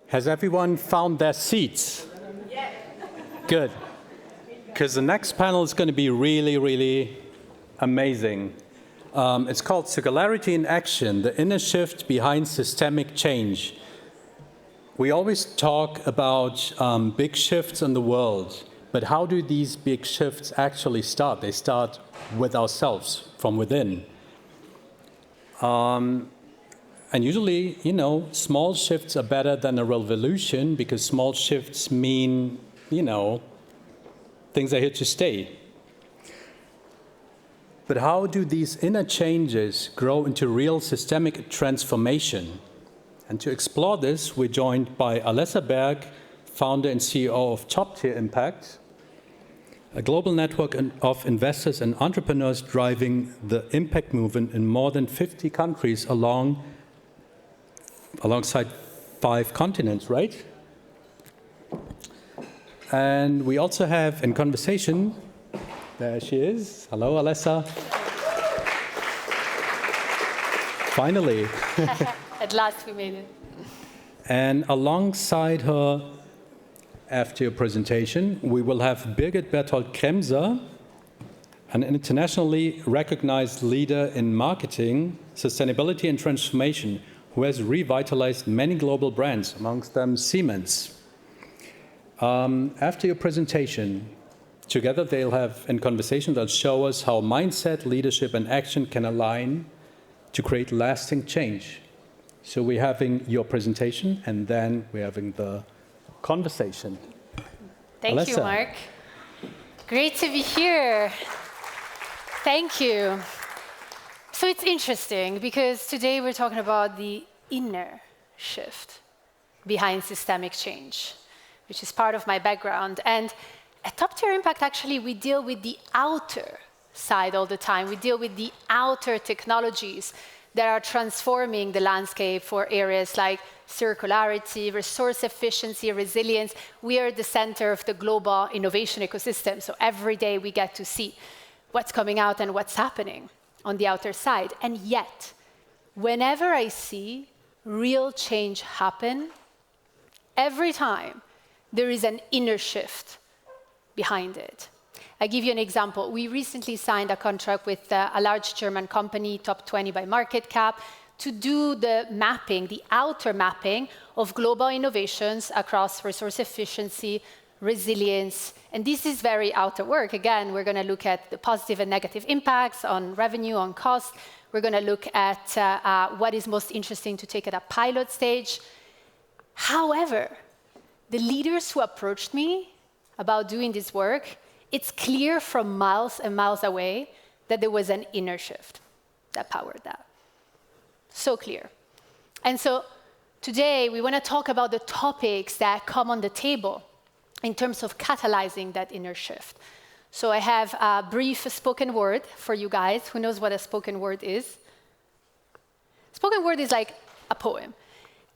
Has everyone found their seats? Yes. Good. Because the next panel is going to be really, really amazing. It's called Circularity in Action, the inner shift behind systemic change. We always talk about big shifts in the world, but how do these big shifts actually start? They start with ourselves, from within. And usually, small shifts are better than a revolution because small shifts mean, things are here to stay. But how do these inner changes grow into real systemic transformation? And to explore this, we're joined by Berg, founder and CEO of Top Tier Impact, a global network of investors and entrepreneurs driving the impact movement in more than 50 countries alongside 5 continents, right? And we also have in conversation, there she is. Hello, Alessa. Finally. At last we made it. And alongside her, after your presentation, we will have Berthold-Kremser, an internationally recognized leader in marketing, sustainability, and transformation, who has revitalized many global brands, amongst them Siemens. After your presentation, together they'll have in conversation, they'll show us how mindset, leadership, and action can align to create lasting change. So we're having your presentation, and then we're having the conversation. Thank you, Mark. Great to be here. Thank you. So it's interesting because today we're talking about the inner shift behind systemic change, which is part of my background. And at Top Tier Impact, actually, we deal with the outer side all the time. We deal with the outer technologies that are transforming the landscape for areas like circularity, resource efficiency, resilience. We are at the center of the global innovation ecosystem. So every day we get to see what's coming out and what's happening on the outer side. And yet, whenever I see real change happen, every time there is an inner shift behind it. I give you an example. We recently signed a contract with a large German company, top 20 by market cap, to do the mapping, the outer mapping of global innovations across resource efficiency, resilience. And this is very outer work. Again, we're going to look at the positive and negative impacts on revenue, on cost. We're going to look at what is most interesting to take at a pilot stage. However, the leaders who approached me about doing this work, it's clear from miles and miles away that there was an inner shift that powered that. So clear. And so today we want to talk about the topics that come on the table in terms of catalyzing that inner shift. So I have a brief spoken word for you guys. Who knows what a spoken word is? Spoken word is like a poem.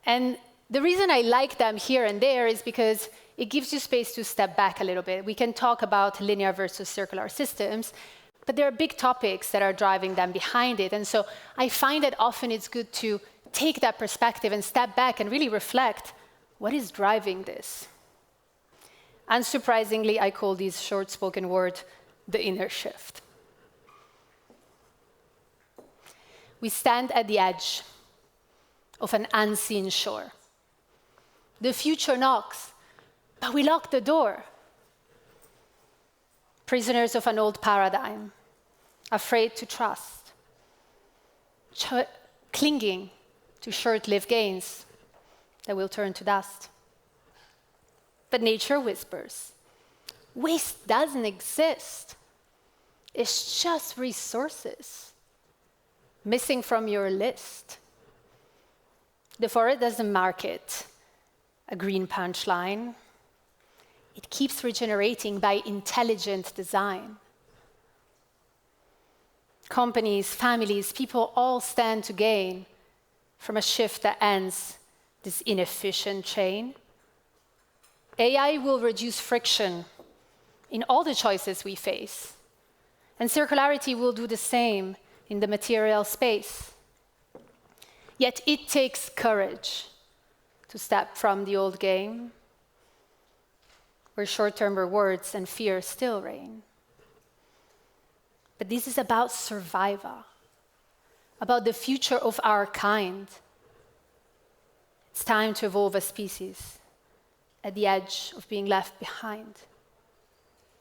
And the reason I like them here and there is because it gives you space to step back a little bit. We can talk about linear versus circular systems, but there are big topics that are driving them behind it. And so I find that often it's good to take that perspective and step back and really reflect, what is driving this? Unsurprisingly, I call this short spoken word the inner shift. We stand at the edge of an unseen shore. The future knocks, but we lock the door. Prisoners of an old paradigm, afraid to trust, clinging to short-lived gains that will turn to dust. But nature whispers, waste doesn't exist. It's just resources missing from your list. The forest doesn't market a green punchline. It keeps regenerating by intelligent design. Companies, families, people all stand to gain from a shift that ends this inefficient chain. AI will reduce friction in all the choices we face. And circularity will do the same in the material space. Yet it takes courage to step from the old game, where short-term rewards and fear still reign. But this is about survival, about the future of our kind. It's time to evolve as species at the edge of being left behind.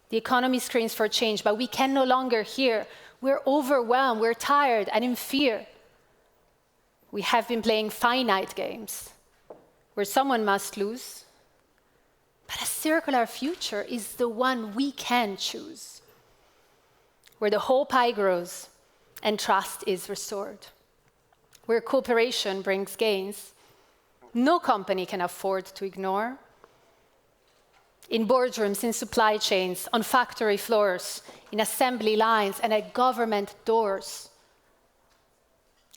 The economy screams for change, but we can no longer hear. We're overwhelmed, we're tired, and in fear. We have been playing finite games where someone must lose. But a circular future is the one we can choose, where the whole pie grows and trust is restored, where cooperation brings gains no company can afford to ignore. In boardrooms, in supply chains, on factory floors, in assembly lines, and at government doors.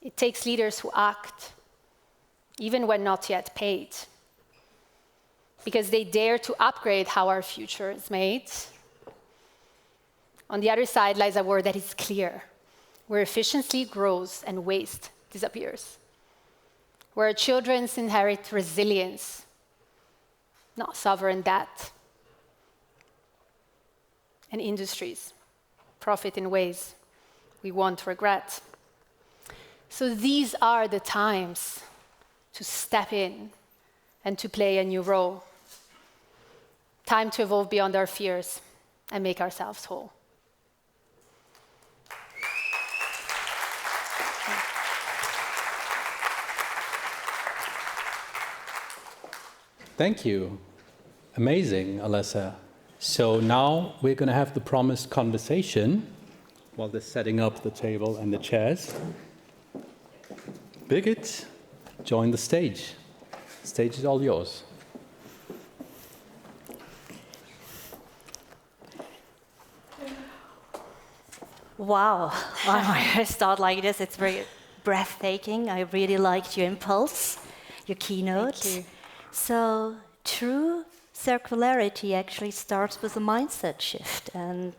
It takes leaders who act, even when not yet paid, because they dare to upgrade how our future is made. On the other side lies a world that is clear, where efficiency grows and waste disappears, where children inherit resilience, not sovereign debt, and industries profit in ways we won't regret. So these are the times to step in and to play a new role. Time to evolve beyond our fears and make ourselves whole. Thank you. Amazing, Alessa. So now we're going to have the promised conversation while they're setting up the table and the chairs. Birgit, join the stage. The stage is all yours. Wow, when I start like this, it's very breathtaking. I really liked your impulse, your keynote. Thank you. So true circularity actually starts with a mindset shift, and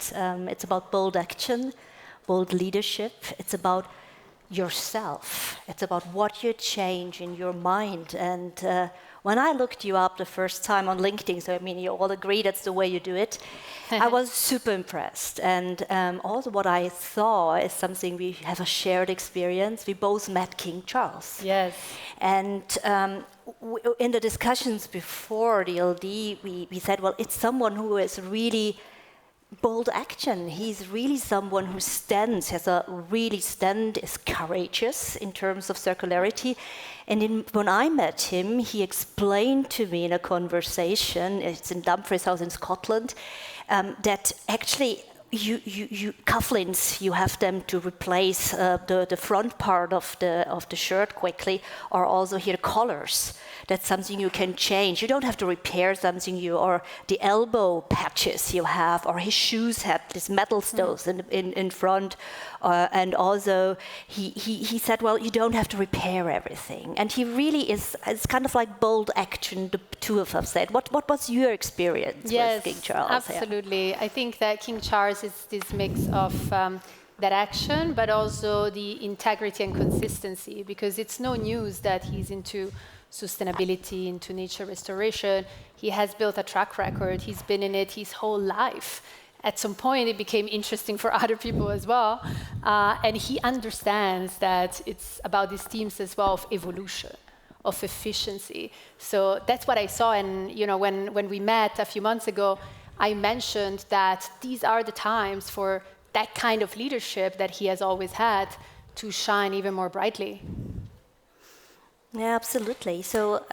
it's about bold action, bold leadership. It's about yourself. It's about what you change in your mind. And when I looked you up the first time on LinkedIn, so I mean, you all agree that's the way you do it, I was super impressed. And also what I saw is something we have a shared experience. We both met King Charles. Yes. And in the discussions before DLD, we said, well, it's someone who is really bold action. He's really someone who stands, has a really stand, is courageous in terms of circularity. And when I met him, he explained to me in a conversation, it's in Dumfries House in Scotland, that actually you cufflinks, you have them to replace the front part of the shirt quickly, or also here collars. That's something you can change. You don't have to repair something or the elbow patches you have, or his shoes have these metal stoves in front. And also he said, well, you don't have to repair everything. And he really is, it's kind of like bold action, the two of us said. What was your experience with King Charles? Absolutely. Yeah. I think that King Charles is this mix of that action, but also the integrity and consistency, because it's no news that he's into sustainability, into nature restoration. He has built a track record. He's been in it his whole life. At some point, it became interesting for other people as well. And he understands that it's about these themes as well of evolution, of efficiency. So that's what I saw. And when we met a few months ago, I mentioned that these are the times for that kind of leadership that he has always had to shine even more brightly. Yeah, absolutely. So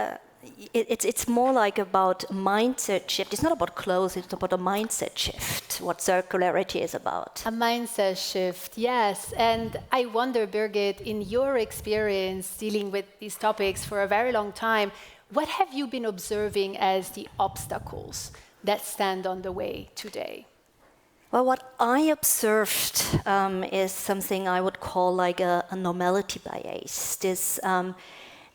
it's more like about mindset shift. It's not about clothes, it's about a mindset shift, what circularity is about. A mindset shift, yes. And I wonder, Birgit, in your experience dealing with these topics for a very long time, what have you been observing as the obstacles that stand on the way today? Well, what I observed is something I would call like a normality bias.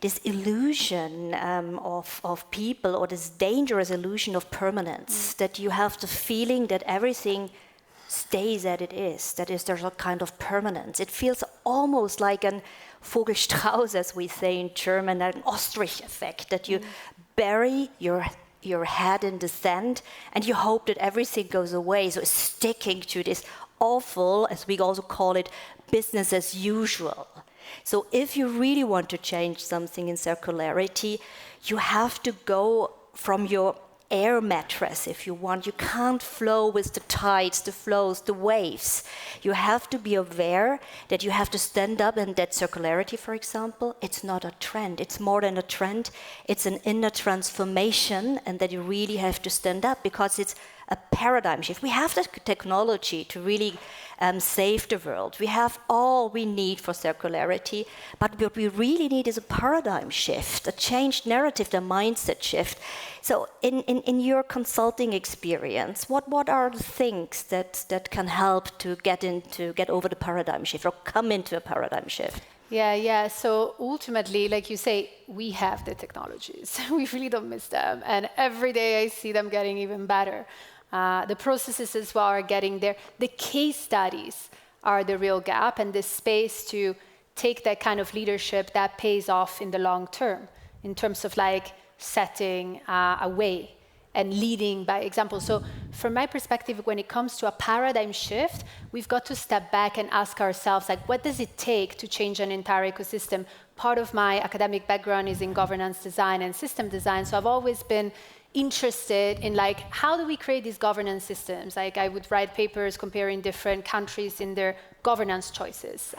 This illusion of people, or this dangerous illusion of permanence, that you have the feeling that everything stays as it is, that is, there's a kind of permanence. It feels almost like an Vogelstrauß, as we say in German, an ostrich effect, that you bury your head in the sand and you hope that everything goes away. So sticking to this awful, as we also call it, business as usual. So if you really want to change something in circularity, you have to go from your air mattress, if you want. You can't flow with the tides, the flows, the waves. You have to be aware that you have to stand up, and that circularity, for example, it's not a trend. It's more than a trend. It's an inner transformation, and that you really have to stand up because it's a paradigm shift. We have the technology to really save the world. We have all we need for circularity, but what we really need is a paradigm shift, a changed narrative, a mindset shift. So in your consulting experience, what are the things that can help to get over the paradigm shift or come into a paradigm shift? Yeah. So ultimately, like you say, we have the technologies. We really don't miss them. And every day I see them getting even better. The processes as well are getting there. The case studies are the real gap, and the space to take that kind of leadership that pays off in the long term in terms of like setting a way and leading by example. So from my perspective, when it comes to a paradigm shift, we've got to step back and ask ourselves, like, what does it take to change an entire ecosystem? Part of my academic background is in governance design and system design, so I've always been interested in like, how do we create these governance systems? Like I would write papers comparing different countries in their governance choices,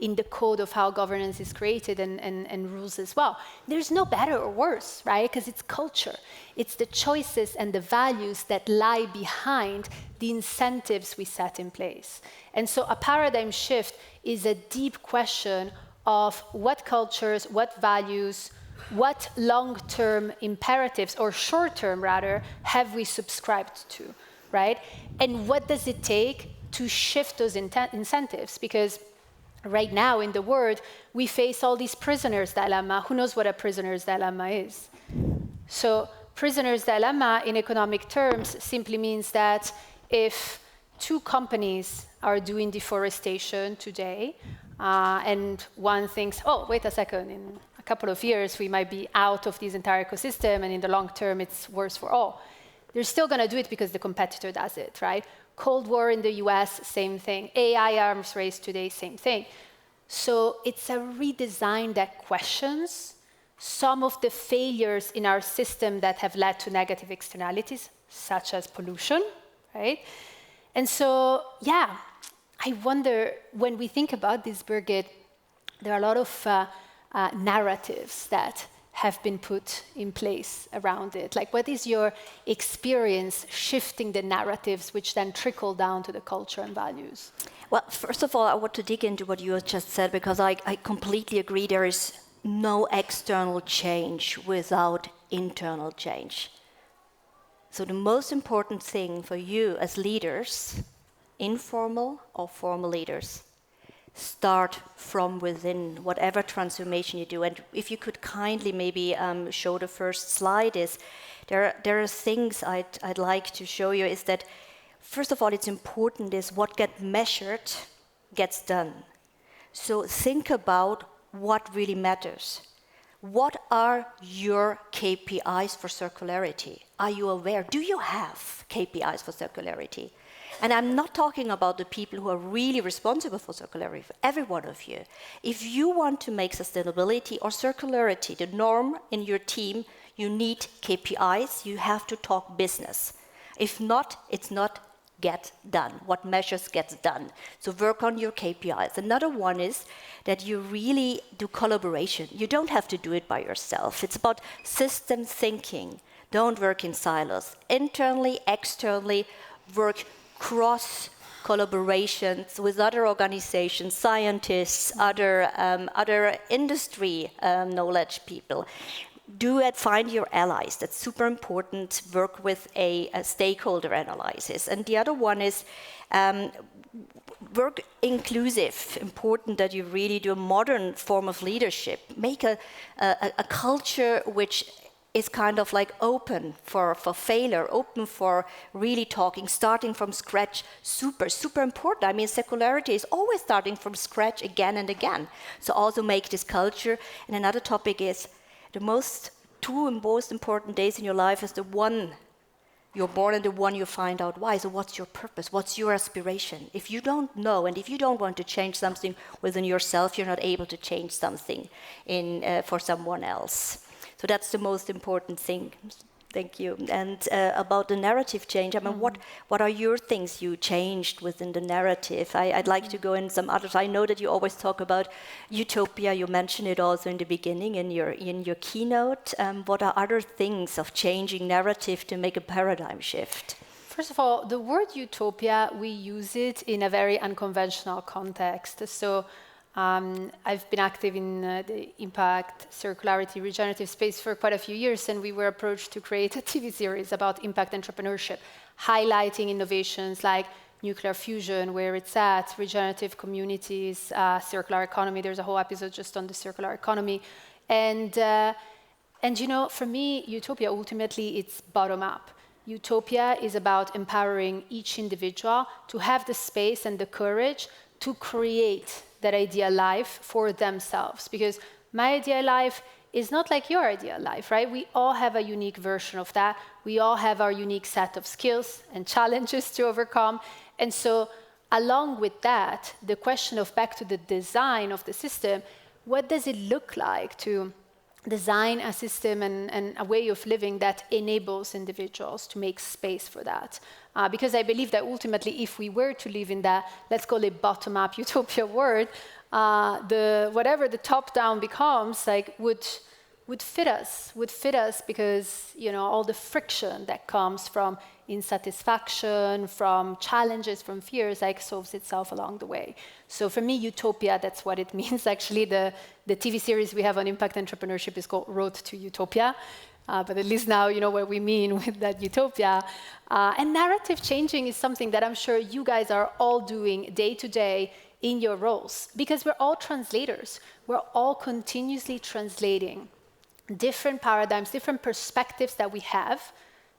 in the code of how governance is created and rules as well. There's no better or worse, right? Because it's culture. It's the choices and the values that lie behind the incentives we set in place. And so a paradigm shift is a deep question of what cultures, what values, what long-term imperatives, or short-term rather, have we subscribed to, right? And what does it take to shift those incentives? Because right now in the world, we face all these prisoner's dilemma. Who knows what a prisoner's dilemma is? So prisoner's dilemma in economic terms simply means that if two companies are doing deforestation today, and one thinks, oh, wait a second, in a couple of years, we might be out of this entire ecosystem, and in the long term, it's worse for all. They're still going to do it because the competitor does it, right? Cold War in the US, same thing. AI arms race today, same thing. So it's a redesign that questions some of the failures in our system that have led to negative externalities, such as pollution, right? And so, yeah, I wonder, when we think about this, Birgit, there are a lot of narratives that have been put in place around it. Like, what is your experience shifting the narratives which then trickle down to the culture and values? Well, first of all, I want to dig into what you just said, because I completely agree there is no external change without internal change. So the most important thing for you as leaders, informal or formal leaders, start from within, whatever transformation you do. And if you could kindly maybe show the first slide, is there are things I'd like to show you, is that first of all, it's important is what gets measured gets done. So think about what really matters. What are your KPIs for circularity? Are you aware? Do you have KPIs for circularity? And I'm not talking about the people who are really responsible for circularity, for every one of you. If you want to make sustainability or circularity the norm in your team, you need KPIs, you have to talk business. If not, it's not get done. What measures gets done? So work on your KPIs. Another one is that you really do collaboration. You don't have to do it by yourself. It's about system thinking. Don't work in silos. Internally, externally, work cross collaborations with other organizations, scientists, other industry knowledge people. Do it, find your allies. That's super important. Work with a stakeholder analysis. And the other one is work inclusive. Important that you really do a modern form of leadership. Make a culture which is kind of like open for failure, open for really talking, starting from scratch, super important. I mean, circularity is always starting from scratch again and again. So also make this culture. And another topic is the two most important days in your life is the one you're born and the one you find out why. So what's your purpose? What's your aspiration? If you don't know, and if you don't want to change something within yourself, you're not able to change something for someone else. So that's the most important thing. Thank you. And about the narrative change, I mean, what are your things you changed within the narrative? I'd like to go in some others. I know that you always talk about utopia. You mentioned it also in the beginning in your keynote. What are other things of changing narrative to make a paradigm shift? First of all, the word utopia, we use it in a very unconventional context. So I've been active in the impact, circularity, regenerative space for quite a few years, and we were approached to create a TV series about impact entrepreneurship, highlighting innovations like nuclear fusion, where it's at, regenerative communities, circular economy. There's a whole episode just on the circular economy. And you know, for me, utopia, ultimately, it's bottom up. Utopia is about empowering each individual to have the space and the courage to create that ideal life for themselves. Because my ideal life is not like your ideal life, right? We all have a unique version of that. We all have our unique set of skills and challenges to overcome. And so along with that, the question of back to the design of the system, what does it look like to design a system and a way of living that enables individuals to make space for that? Because I believe that ultimately, if we were to live in that, let's call it bottom-up utopia world, whatever the top-down becomes, like would fit us because, you know, all the friction that comes from insatisfaction, from challenges, from fears, like solves itself along the way. So for me, utopia, that's what it means. Actually, the TV series we have on impact entrepreneurship is called Road to Utopia. But at least now you know what we mean with that utopia. And narrative changing is something that I'm sure you guys are all doing day to day in your roles, because we're all translators. We're all continuously translating different paradigms, different perspectives that we have,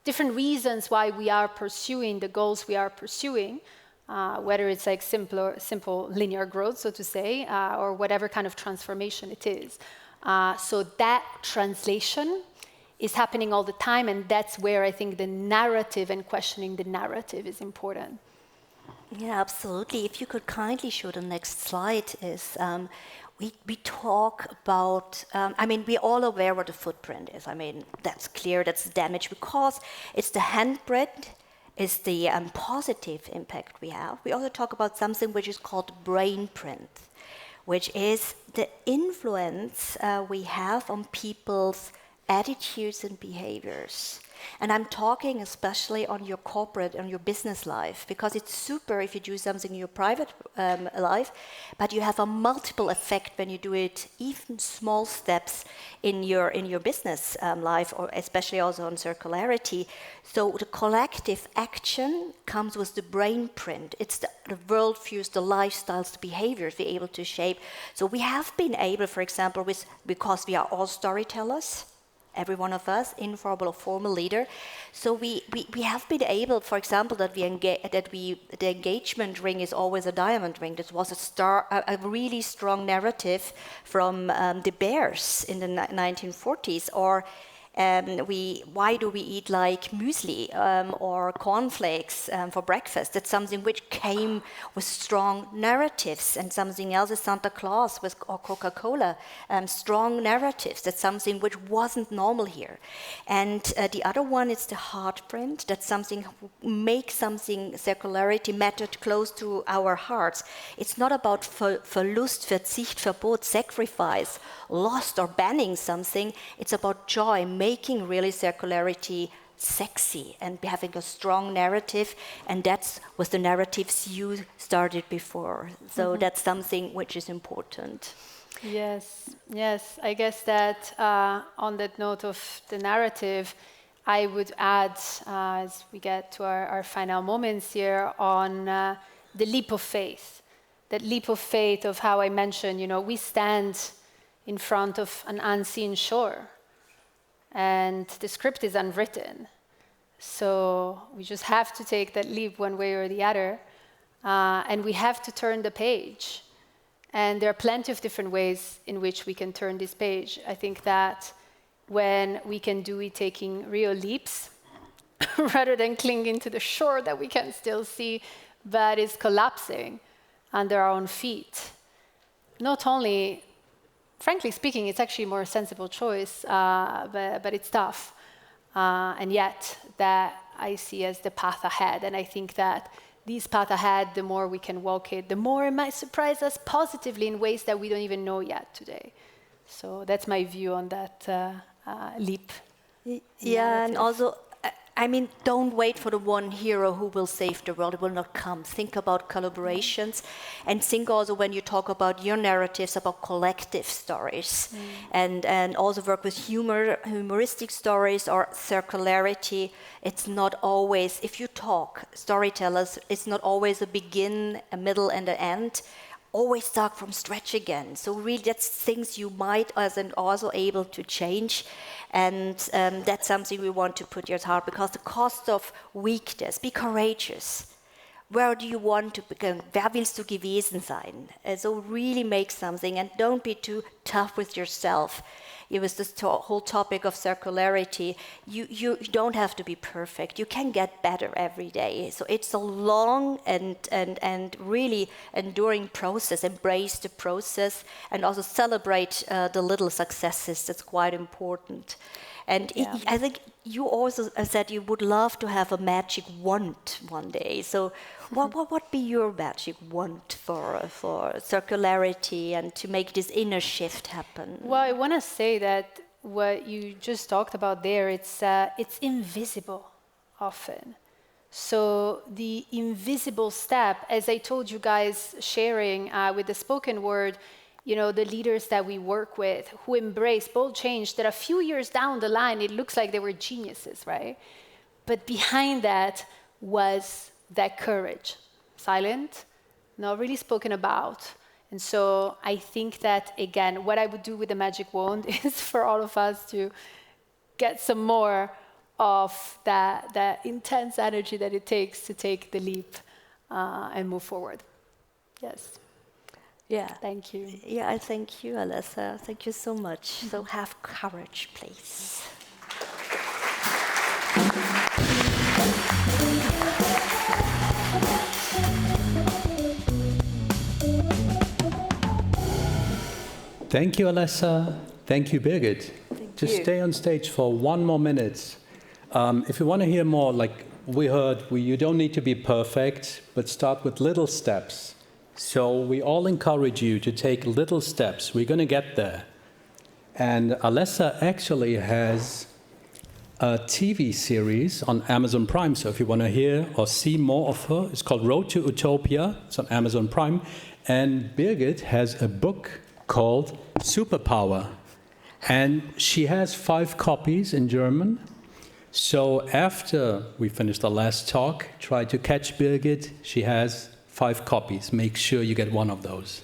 different reasons why we are pursuing the goals we are pursuing, whether it's like simple linear growth, so to say, or whatever kind of transformation it is. So that translation is happening all the time, and that's where I think the narrative and questioning the narrative is important. Yeah, absolutely. If you could kindly show the next slide is, we talk about, I mean, we're all aware what the footprint is. I mean, that's clear, that's damage, because it's the handprint, it's the positive impact we have. We also talk about something which is called brain print, which is the influence we have on people's attitudes and behaviors. And I'm talking especially on your corporate, on your business life, because it's super if you do something in your private life, but you have a multiple effect when you do it, even small steps in your business life, or especially also on circularity. So the collective action comes with the brain print. It's the worldviews, the lifestyles, the behaviors we're able to shape. So we have been able, for example, because we are all storytellers, every one of us, informal or formal leader. So we have been able, for example, the engagement ring is always a diamond ring. This was a really strong narrative from the Bears in the 1940s, or why do we eat like muesli or cornflakes for breakfast? That's something which came with strong narratives, and something else is Santa Claus or Coca-Cola, strong narratives. That's something which wasn't normal here. And the other one is the heart print. That's something makes something circularity method close to our hearts. It's not about Verlust, Verzicht, Verbot, sacrifice, lost or banning something. It's about joy, making really circularity sexy and having a strong narrative, and that's with the narratives you started before. So that's something which is important. Yes. I guess that on that note of the narrative, I would add, as we get to our final moments here, on the leap of faith. That leap of faith of how I mentioned, we stand in front of an unseen shore. and the script is unwritten. So we just have to take that leap one way or the other, and we have to turn the page. And there are plenty of different ways in which we can turn this page. I think that when we can do it taking real leaps, rather than clinging to the shore that we can still see, but is collapsing under our own feet. Not only, frankly speaking, it's actually a more sensible choice, but it's tough. And yet, that I see as the path ahead. And I think that this path ahead, the more we can walk it, the more it might surprise us positively in ways that we don't even know yet today. So that's my view on that leap. Yeah, and also, I mean, don't wait for the one hero who will save the world. It will not come. Think about collaborations, and think also when you talk about your narratives about collective stories, and also work with humoristic stories or circularity. It's not always, if you talk, storytellers, it's not always a begin, a middle, and an end. Always start from scratch again. So really that's things you might also able to change. And that's something we want to put at heart, because the cost of weakness, be courageous. Where do you want to become? Wer willst du gewesen sein? So really make something, and don't be too tough with yourself. It was this whole topic of circularity. You don't have to be perfect. You can get better every day. So it's a long and really enduring process. Embrace the process and also celebrate the little successes. That's quite important. And I think you also said you would love to have a magic wand one day. So what would be your magic wand for circularity and to make this inner shift happen? Well, I want to say that what you just talked about there, it's invisible often. So the invisible step, as I told you guys, sharing with the spoken word, you know, the leaders that we work with who embrace bold change, that a few years down the line, it looks like they were geniuses, right? But behind that was that courage, silent, not really spoken about. And so I think that, again, what I would do with the magic wand is for all of us to get some more of that intense energy that it takes to take the leap and move forward. Yes. Yeah. Thank you. Yeah, I thank you, Alessa. Thank you so much. So have courage, please. Thank you, Alessa. Thank you, Birgit. Just stay on stage for 1 more minute. If you want to hear more, like we heard, you don't need to be perfect, but start with little steps. So we all encourage you to take little steps. We're going to get there. And Alessa actually has a TV series on Amazon Prime. So if you want to hear or see more of her, it's called Road to Utopia. It's on Amazon Prime. And Birgit has a book called Superpower. And she has 5 copies in German. So after we finish the last talk, try to catch Birgit. She has 5 copies. Make sure you get one of those.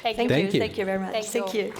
Thank you. Thank you very much. Thank you.